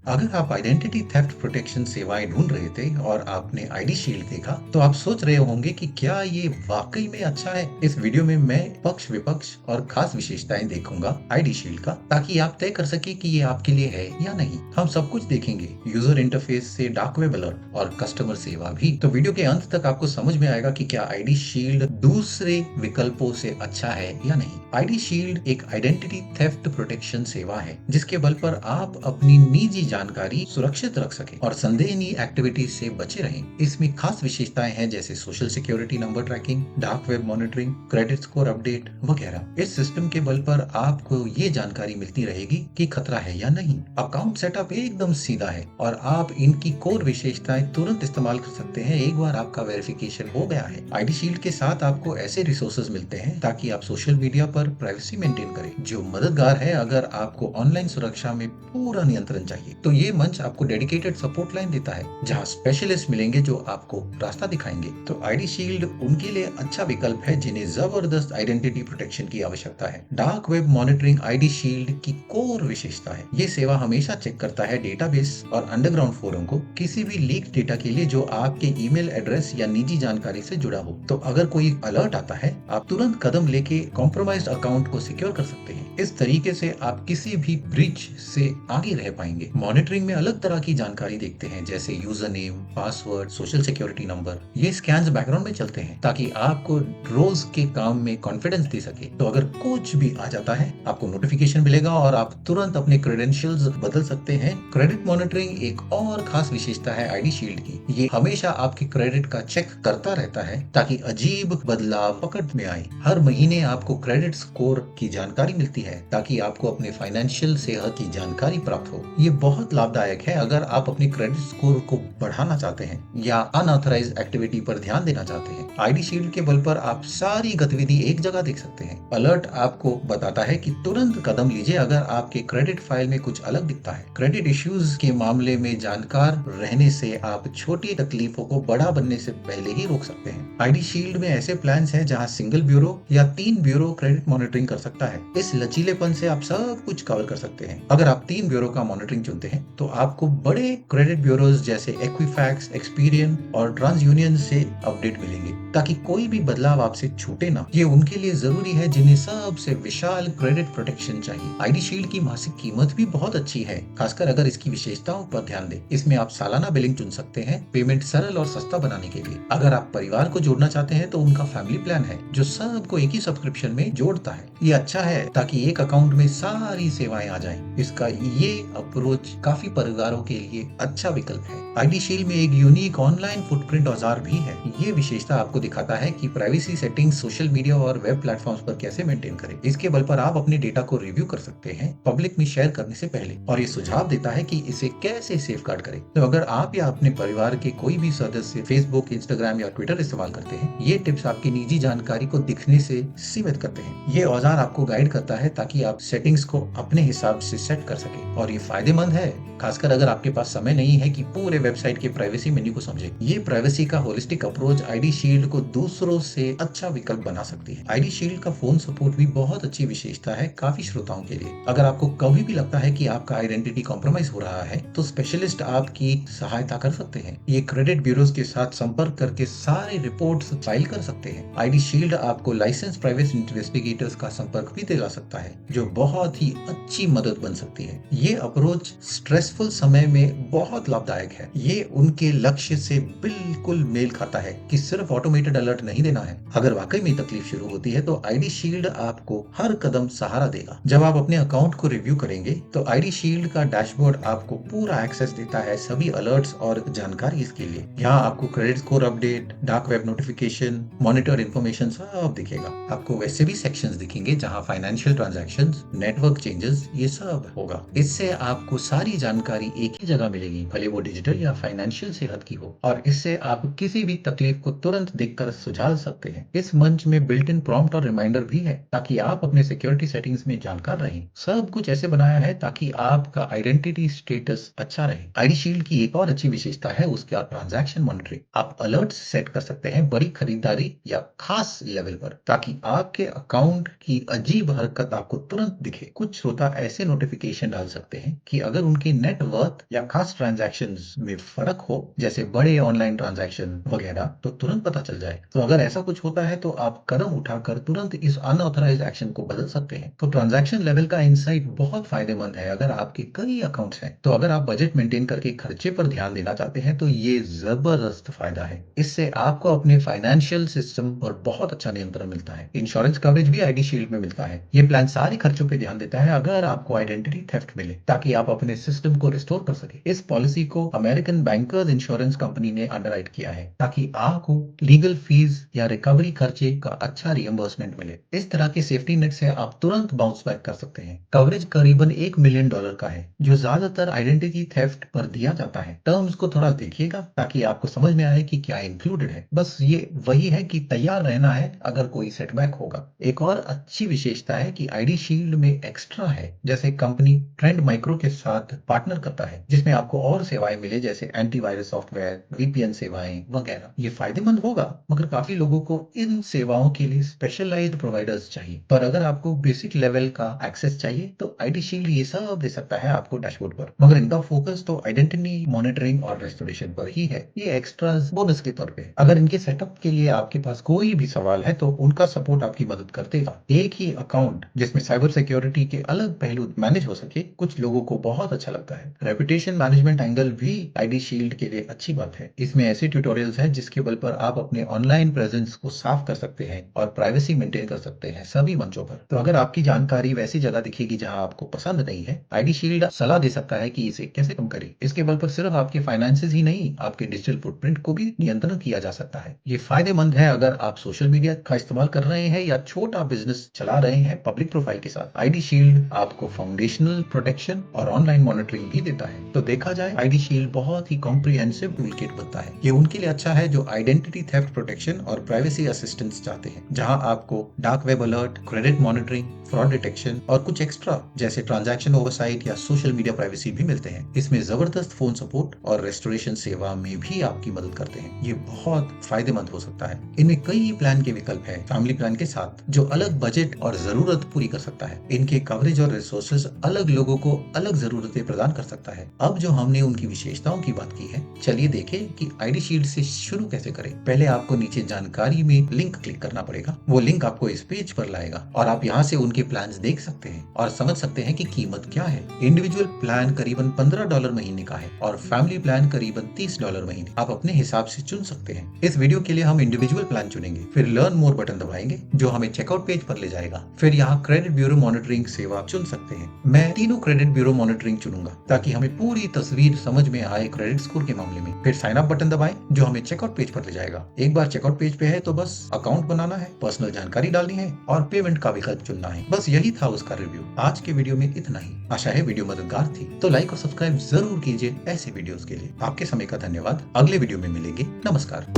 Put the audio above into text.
अगर आप identity theft protection सेवाएं ढूंढ रहे थे और आपने आईडी शील्ड देखा, तो आप सोच रहे होंगे कि क्या ये वाकई में अच्छा है। इस वीडियो में मैं पक्ष विपक्ष और खास विशेषताएं देखूंगा आईडी शील्ड का, ताकि आप तय कर सके कि ये आपके लिए है या नहीं। हम सब कुछ देखेंगे, यूजर इंटरफेस से डार्क वेब अलर्ट और कस्टमर सेवा भी। तो वीडियो के अंत तक आपको समझ में आएगा कि क्या आईडी शील्ड दूसरे विकल्पों से अच्छा है या नहीं। आईडी शील्ड एक आइडेंटिटी थेफ्ट प्रोटेक्शन सेवा है, जिसके बल पर आप अपनी निजी जानकारी सुरक्षित रख सके और संदेहनीय एक्टिविटीज से बचे रहें। इसमें खास विशेषताएं हैं, जैसे social security number tracking, dark web monitoring, credit score update वगैरह। इस सिस्टम के बल पर आपको ये जानकारी मिलती रहेगी कि खतरा है या नहीं। अकाउंट सेटअप एकदम सीधा है और आप इनकी कोर विशेषताएं तुरंत इस्तेमाल कर सकते हैं एक बार आपका वेरिफिकेशन हो गया है। आईडी शील्ड के साथ आपको ऐसे रिसोर्सेज मिलते हैं ताकि आप सोशल मीडिया पर प्राइवेसी मेंटेन करें, जो मददगार है अगर आपको ऑनलाइन सुरक्षा में पूरा नियंत्रण चाहिए। तो ये मंच आपको डेडिकेटेड सपोर्ट लाइन देता है, जहां स्पेशलिस्ट मिलेंगे जो आपको रास्ता दिखाएंगे। तो आईडी शील्ड उनके लिए अच्छा विकल्प है जिन्हें जबरदस्त आइडेंटिटी प्रोटेक्शन की आवश्यकता है। Dark web monitoring ID shield की कोर विशेषता है। ये सेवा हमेशा चेक करता है डेटाबेस और अंडरग्राउंड फोरम को, किसी भी लीक डेटा के लिए जो आपके ईमेल एड्रेस या निजी जानकारी से जुड़ा हो। तो अगर कोई अलर्ट आता है, आप तुरंत कदम लेके कॉम्प्रोमाइज्ड अकाउंट को सिक्योर कर सकते हैं। इस तरीके से आप किसी भी ब्रीच से आगे रह पाएंगे। मॉनिटरिंग में अलग तरह की जानकारी देखते हैं, जैसे user name, password, social security number. ये स्कैन्स बैकग्राउंड में चलते हैं ताकि आपको रोज के काम में कॉन्फिडेंस दे सके। तो अगर कुछ भी आ जाता है, आपको नोटिफिकेशन मिलेगा और आप तुरंत अपने क्रेडेंशियल्स बदल सकते हैं। क्रेडिट मॉनिटरिंग एक और खास विशेषता है आईडी शील्ड की। ये हमेशा आपके क्रेडिट का चेक करता रहता है ताकि अजीब बदलाव पकड़ में आए। हर महीने आपको क्रेडिट स्कोर की जानकारी मिलती है ताकि आपको अपने फाइनेंशियल सेहत की जानकारी प्राप्त हो। ये बहुत लाभदायक है अगर आप अपने क्रेडिट स्कोर को बढ़ाना चाहते हैं या अनऑथराइज्ड एक्टिविटी पर ध्यान देना चाहते हैं। आईडी शील्ड के बल पर आप सारी गतिविधि एक जगह देख सकते हैं। अलर्ट आपको बताता है कि तुरंत कदम लीजिए अगर आपके क्रेडिट फाइल में कुछ अलग दिखता है। क्रेडिट इश्यूज के मामले में जानकार रहने से आप छोटी तकलीफों को बड़ा बनने से पहले ही रोक सकते हैं। आईडी शील्ड में ऐसे प्लान्स हैं जहां सिंगल ब्यूरो या 3 ब्यूरो क्रेडिट मॉनिटरिंग कर सकता है। इस लचीलेपन से आप सब कुछ कवर कर सकते हैं। अगर आप 3 ब्यूरो का मॉनिटरिंग चुनते हैं, तो आपको बड़े क्रेडिट ब्यूरोज जैसे एक्विफैक्स, एक्सपीरियन और ट्रांस यूनियन से अपडेट मिलेंगे, ताकि कोई भी बदलाव आपसे छूटे ना। ये उनके लिए जरूरी है जिन्हें सबसे विशाल क्रेडिट प्रोटेक्शन चाहिए। आईडी शील्ड की मासिक कीमत भी बहुत अच्छी है, खासकर अगर इसकी विशेषताओं पर ध्यान दें। इसमें आप सालाना बिलिंग चुन सकते हैं, पेमेंट सरल और सस्ता बनाने के लिए। अगर आप परिवार को जोड़ना चाहते हैं, तो उनका फैमिली प्लान है जो सबको एक ही सब्सक्रिप्शन में जोड़ता है। ये अच्छा है ताकि एक अकाउंट में सारी सेवाएं आ जाएं। इसका ये अप्रोच काफी परिवारों के लिए अच्छा विकल्प है। आईडी शील्ड में एक यूनिक ऑनलाइन फुटप्रिंट औजार भी है। ये विशेषता आपको दिखाता है कि प्राइवेसी सेटिंग्स सोशल मीडिया और वेब प्लेटफॉर्म्स पर कैसे मेंटेन करें। इसके बल पर आप अपने डेटा को रिव्यू कर सकते हैं पब्लिक में शेयर करने से पहले, और ये सुझाव देता है कि इसे कैसे सेफगार्ड करें। तो अगर आप या अपने परिवार के कोई भी सदस्य फेसबुक, इंस्टाग्राम या ट्विटर इस्तेमाल करते हैं, ये टिप्स आपकी निजी जानकारी को दिखने से सीमित करते हैं। ये औजार आपको गाइड करता है ताकि आप सेटिंग्स को अपने हिसाब से सेट कर सके, और ये फायदेमंद है खासकर अगर आपके पास समय नहीं है कि पूरे वेबसाइट के प्राइवेसी मेन्यू को समझे। ये प्राइवेसी का होलिस्टिक अप्रोच आईडी शील्ड को दूसरों से अच्छा विकल्प बना सकती है। आईडी शील्ड का फोन सपोर्ट भी बहुत अच्छी विशेषता है काफी श्रोताओं के लिए। अगर आपको कभी भी लगता है कि आपका आइडेंटिटी कॉम्प्रोमाइज हो रहा है, तो स्पेशलिस्ट आपकी सहायता कर सकते हैं। ये क्रेडिट ब्यूरोज के साथ संपर्क करके सारे रिपोर्ट्स फाइल कर सकते हैं। आईडी शील्ड आपको लाइसेंस प्राइवेसी इन्वेस्टिगेटर्स का संपर्क भी दिला सकता है, जो बहुत ही अच्छी मदद बन सकती है। ये अप्रोच स्ट्रेसफुल समय में बहुत लाभदायक है। ये उनके लक्ष्य से बिल्कुल मेल खाता है कि सिर्फ ऑटोमेटेड अलर्ट नहीं देना है। अगर वाकई में तकलीफ शुरू होती है, तो आईडी शील्ड आपको हर कदम सहारा देगा। जब आप अपने अकाउंट को रिव्यू करेंगे, तो आईडी शील्ड का डैशबोर्ड आपको पूरा एक्सेस देता है सभी अलर्ट्स और जानकारी इसके लिए। यहाँ आपको credit score update, dark web notification, monitor information सब दिखेगा। आपको वैसे भी सेक्शंस दिखेंगे जहाँ फाइनेंशियल ट्रांजैक्शंस, नेटवर्क चेंजेस, ये सब होगा। इससे आपको सारी जानकारी एक ही जगह मिलेगी, भले वो डिजिटल या फाइनेंशियल सेहत की हो, और इससे आप किसी भी तकलीफ को तुरंत देखकर सुझा सकते हैं। इस मंच में बिल्ट इन प्रॉम्प्ट और रिमाइंडर भी है ताकि आप अपने सिक्योरिटी सेटिंग्स में जानकार रहें। सब कुछ ऐसे बनाया है ताकि आपका आइडेंटिटी स्टेटस अच्छा रहे। आईडी शील्ड की एक और अच्छी विशेषता है उसका ट्रांजैक्शन मॉनिटरिंग। आप अलर्ट सेट कर सकते हैं बड़ी खरीदारी या खास लेवल पर, ताकि आपके अकाउंट की अजीब हरकत आपको तुरंत दिखे। कुछ श्रोता ऐसे नोटिफिकेशन डाल सकते हैं कि अगर उनकी नेट वर्थ या खास ट्रांजैक्शंस में फर्क हो, जैसे बड़े ऑनलाइन ट्रांजैक्शन वगैरह, तो तुरंत पता चल जाए। तो अगर ऐसा कुछ होता है तो आप कदम उठाकर तुरंत इस अनऑथराइज्ड एक्शन को बदल सकते हैं। तो ट्रांजैक्शन लेवल का इंसाइट बहुत फायदेमंद है अगर आपके कई अकाउंट्स हैं। तो अगर आप बजट मेंटेन करके खर्चे पर ध्यान देना चाहते हैं तो ये जबरदस्त फायदा है। इससे आपको अपने फाइनेंशियल सिस्टम पर बहुत अच्छा नियंत्रण मिलता है। इंश्योरेंस कवरेज भी आईडी शील्ड में मिलता है। ये प्लान सारे खर्चों पे ध्यान देता है अगर आपको आइडेंटिटी थेफ्ट मिले, ताकि आप अपने सिस्टम को रिस्टोर कर सके। इस पॉलिसी को अमेरिकन बैंकर्स इंश्योरेंस कंपनी ने अंडरराइट किया है ताकि आपको लीगल फीस या रिकवरी खर्चे का अच्छा रियम्बर्समेंट मिले। इस तरह के सेफ्टी नेट से आप तुरंत बाउंस बैक कर सकते हैं। कवरेज करीबन $1 मिलियन का है, जो ज्यादातर आइडेंटिटी थेफ्ट पर दिया जाता है। टर्म्स को थोड़ा देखिएगा ताकि आपको समझ में आए कि क्या इंक्लूडेड है। बस ये वही है कि तैयार रहना है अगर कोई सेटबैक होगा। एक और अच्छी विशेषता है कि आईडी शील्ड में एक्स्ट्रा है, जैसे कंपनी ट्रेंड माइक्रो के साथ पार्टनर करता है, जिसमें आपको और सेवाएं मिले जैसे एंटीवायरस सॉफ्टवेयर, वीपीएन सेवाएं वगैरह। ये फायदेमंद होगा, मगर काफी लोगों को इन सेवाओं के लिए स्पेशलाइज्ड प्रोवाइडर्स चाहिए। पर अगर आपको बेसिक लेवल का एक्सेस चाहिए तो आईडी शील्ड ये सब दे सकता है आपको डैशबोर्ड पर। मगर इनका फोकस तो आइडेंटिटी मॉनिटरिंग और रेस्टोरेशन पर ही है। ये एक्स्ट्रास बोनस के तौर पे है। अगर इनके सेटअप के लिए आपके पास कोई भी सवाल है तो उनका सपोर्ट आपकी मदद कर देगा। एक ही अकाउंट जिसमें साइबर सिक्योरिटी के अलग पहलू मैनेज हो सके, कुछ लोगों को बहुत अच्छा लगता है। रेपुटेशन मैनेजमेंट एंगल भी आईडी शील्ड के लिए अच्छी बात है। इसमें ऐसे ट्यूटोरियल्स हैं जिसके बल पर आप अपने ऑनलाइन प्रेजेंस को साफ कर सकते हैं और प्राइवेसी मेंटेन कर सकते हैं सभी मंचों पर। तो अगर आपकी जानकारी वैसी जगह दिखेगी जहां आपको पसंद नहीं है, आईडी शील्ड सलाह दे सकता है कि इसे कैसे कम करें। इसके बल पर सिर्फ आपके फाइनेंसेस ही नहीं, आपके डिजिटल फुटप्रिंट को भी नियंत्रण किया जा सकता है। ये फायदेमंद है अगर आप सोशल मीडिया का इस्तेमाल कर रहे हैं या छोटा बिजनेस चला रहे हैं पब्लिक प्रोफाइल के साथ। आईडी शील्ड आपको फाउंडेशनल प्रोटेक्शन और ऑनलाइन मॉनिटरिंग भी देता है। तो देखा जाए, आईडी शील्ड बहुत ही कॉम्प्रिहेंसिव टूल किट बनता है। ये उनके लिए अच्छा है जो आइडेंटिटी थेफ्ट प्रोटेक्शन और प्राइवेसी असिस्टेंस चाहते हैं, जहां आपको dark web alert, credit monitoring, fraud detection और कुछ एक्स्ट्रा जैसे ट्रांजैक्शन ओवरसाइट या सोशल मीडिया प्राइवेसी भी मिलते हैं। इसमें जबरदस्त फोन सपोर्ट और रेस्टोरेशन सेवा में भी आपकी मदद करते हैं। ये बहुत फायदेमंद हो सकता है। इनमें कई प्लान के विकल्प हैं फैमिली प्लान के साथ, जो अलग बजट और जरूरत पूरी कर सकता है। इनके कवरेज और रिसोर्सेज अलग लोगों को अलग जरूरतें प्रदान कर सकता है। अब जो हमने उनकी विशेषताओं की बात की है, चलिए देखें कि आईडी शील्ड से शुरू कैसे करें। पहले आपको नीचे जानकारी में लिंक क्लिक करना पड़ेगा। वो लिंक आपको इस पेज पर लाएगा और आप यहाँ से उनके प्लान्स देख सकते हैं और समझ सकते हैं कि कीमत क्या है। इंडिविजुअल प्लान करीबन $15 महीने का है और फैमिली प्लान करीबन $30 महीने। आप अपने हिसाब से चुन सकते हैं। इस वीडियो के लिए हम इंडिविजुअल प्लान चुनेंगे, फिर लर्न मोर बटन दबाएंगे जो हमें चेकआउट पेज पर ले जाएगा। फिर यहाँ क्रेडिट ब्यूरो मॉनिटरिंग सेवा चुन सकते हैं। मैं तीनों क्रेडिट ब्यूरो मॉनिटरिंग चुनूंगा ताकि हमें पूरी तस्वीर समझ में आए क्रेडिट स्कोर के मामले में। फिर साइन अप बटन दबाएं जो हमें चेकआउट पेज पर ले जाएगा। एक बार चेकआउट पेज पे है तो बस अकाउंट बनाना है, पर्सनल जानकारी डालनी है और पेमेंट का विकल्प चुनना है। बस यही था उसका रिव्यू। आज के वीडियो में इतना ही। आशा है वीडियो मददगार थी, तो लाइक और सब्सक्राइब जरूर कीजिए ऐसे वीडियोस के लिए। आपके समय का धन्यवाद। अगले वीडियो में मिलेंगे। नमस्कार।